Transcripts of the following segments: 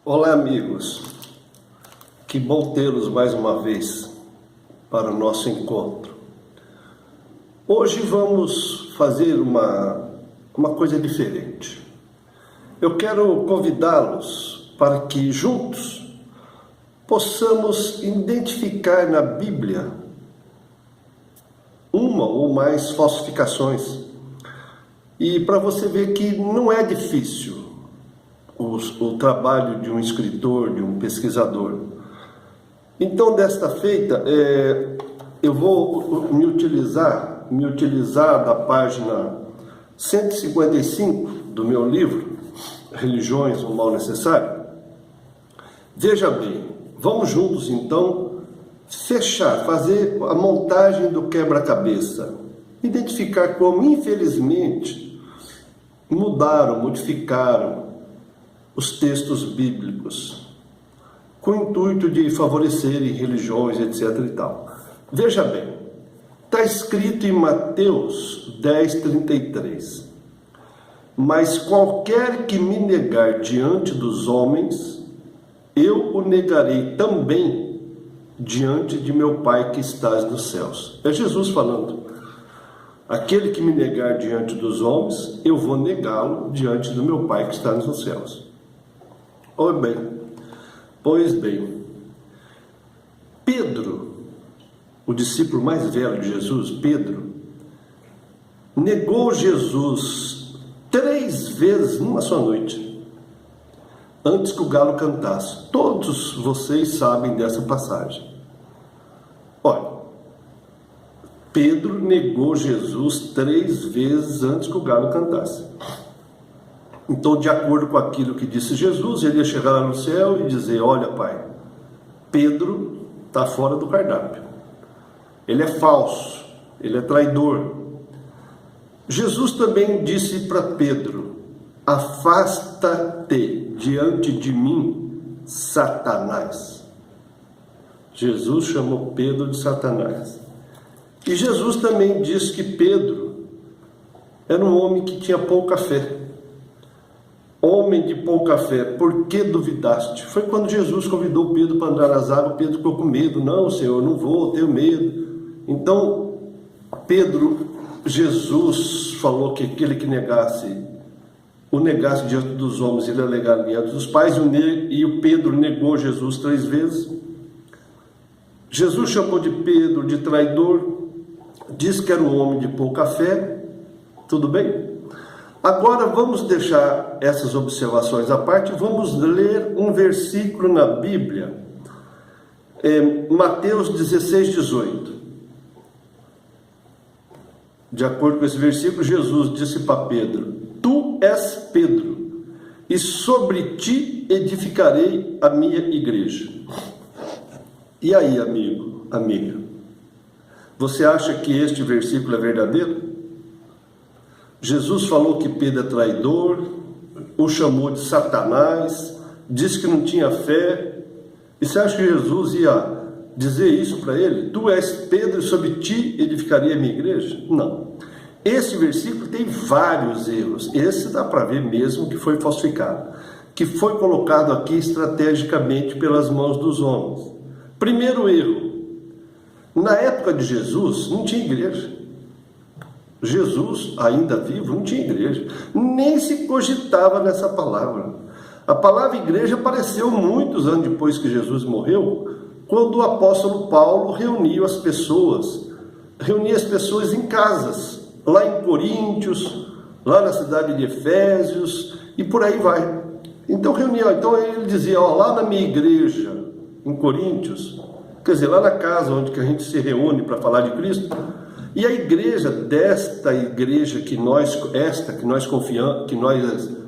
Olá, amigos. Que bom tê-los mais uma vez para o nosso encontro. Hoje vamos fazer uma coisa diferente. Eu quero convidá-los para que juntos possamos identificar na Bíblia uma ou mais falsificações. E para você ver que não é difícil o trabalho de um escritor, de um pesquisador. Então, desta feita, eu vou me utilizar da página 155 do meu livro, Religiões, o Mal Necessário. Veja bem, vamos juntos então fazer a montagem do quebra-cabeça, identificar como, infelizmente, modificaram os textos bíblicos, com o intuito de favorecerem religiões, etc. e tal. Veja bem, está escrito em Mateus 10:33, mas qualquer que me negar diante dos homens, eu o negarei também diante de meu Pai que estás nos céus. É Jesus falando. Aquele que me negar diante dos homens, eu vou negá-lo diante do meu Pai que está nos céus. Pois bem, Pedro, o discípulo mais velho de Jesus, Pedro, negou Jesus 3 vezes numa só noite, antes que o galo cantasse. Todos vocês sabem dessa passagem. Olha, Pedro negou Jesus 3 vezes antes que o galo cantasse. Então, de acordo com aquilo que disse Jesus, ele ia chegar lá no céu e dizer: olha, Pai, Pedro está fora do cardápio. Ele é falso, ele é traidor. Jesus também disse para Pedro: afasta-te diante de mim, Satanás. Jesus chamou Pedro de Satanás. E Jesus também disse que Pedro era um homem que tinha pouca fé. Homem de pouca fé, por que duvidaste? Foi quando Jesus convidou Pedro para andar nas águas. Pedro ficou com medo. Não, Senhor, não vou, tenho medo. Então, Jesus falou que aquele que o negasse diante dos homens, ele ia negar diante dos pais, e o Pedro negou Jesus 3 vezes. Jesus chamou de Pedro de traidor, disse que era um homem de pouca fé. Tudo bem? Agora vamos deixar essas observações à parte, vamos ler um versículo na Bíblia, Mateus 16:18. De acordo com esse versículo, Jesus disse para Pedro: tu és Pedro, e sobre ti edificarei a minha igreja. E aí, amigo, amiga, você acha que este versículo é verdadeiro? Jesus falou que Pedro é traidor, o chamou de Satanás, disse que não tinha fé. E você acha que Jesus ia dizer isso para ele? Tu és Pedro e sobre ti edificaria a minha igreja? Não. Esse versículo tem vários erros. Esse dá para ver mesmo que foi falsificado, que foi colocado aqui estrategicamente pelas mãos dos homens. Primeiro erro: na época de Jesus não tinha igreja. Jesus, ainda vivo, não tinha igreja, nem se cogitava nessa palavra. A palavra igreja apareceu muitos anos depois que Jesus morreu, quando o apóstolo Paulo reunia as pessoas em casas, lá em Coríntios, lá na cidade de Efésios, e por aí vai. Então ele dizia: lá na minha igreja, em Coríntios, quer dizer, lá na casa onde que a gente se reúne para falar de Cristo. E a igreja desta igreja que nós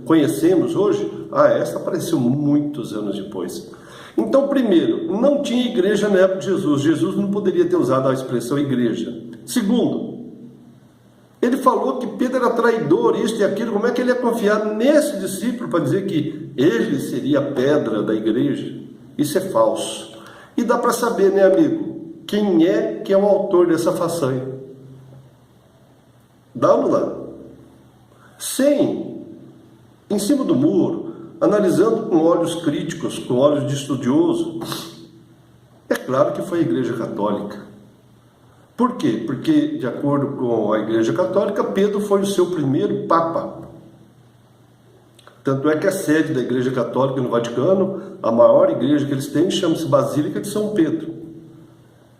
conhecemos hoje, esta apareceu muitos anos depois. Então, primeiro, não tinha igreja na época de Jesus. Jesus não poderia ter usado a expressão igreja. Segundo, ele falou que Pedro era traidor, isso e aquilo. Como é que ele ia confiar nesse discípulo para dizer que ele seria a pedra da igreja? Isso é falso. E dá para saber, né, amigo, quem é que é o autor dessa façanha. Dá ou não dá? Sem, em cima do muro, analisando com olhos críticos, com olhos de estudioso, é claro que foi a Igreja Católica. Por quê? Porque, de acordo com a Igreja Católica, Pedro foi o seu primeiro Papa. Tanto é que a sede da Igreja Católica no Vaticano, a maior igreja que eles têm, chama-se Basílica de São Pedro.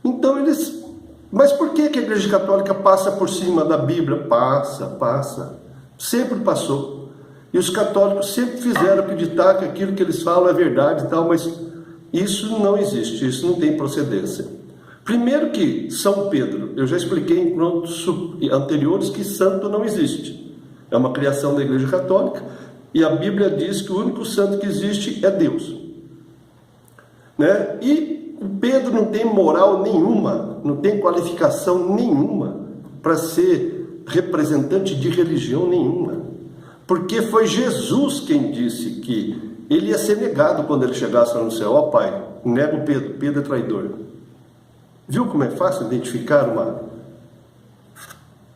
Então eles... Mas por que a Igreja Católica passa por cima da Bíblia? Passa. Sempre passou. E os católicos sempre fizeram acreditar que aquilo que eles falam é verdade e tal, mas isso não existe, isso não tem procedência. Primeiro que São Pedro, eu já expliquei em encontros anteriores que santo não existe. É uma criação da Igreja Católica e a Bíblia diz que o único santo que existe é Deus. Né? E Pedro não tem moral nenhuma, não tem qualificação nenhuma para ser representante de religião nenhuma. Porque foi Jesus quem disse que ele ia ser negado quando ele chegasse no céu. Ó Pai, nega o Pedro, Pedro é traidor. Viu como é fácil identificar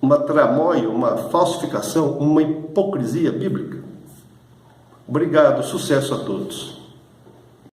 uma tramóia, uma falsificação, uma hipocrisia bíblica? Obrigado, sucesso a todos.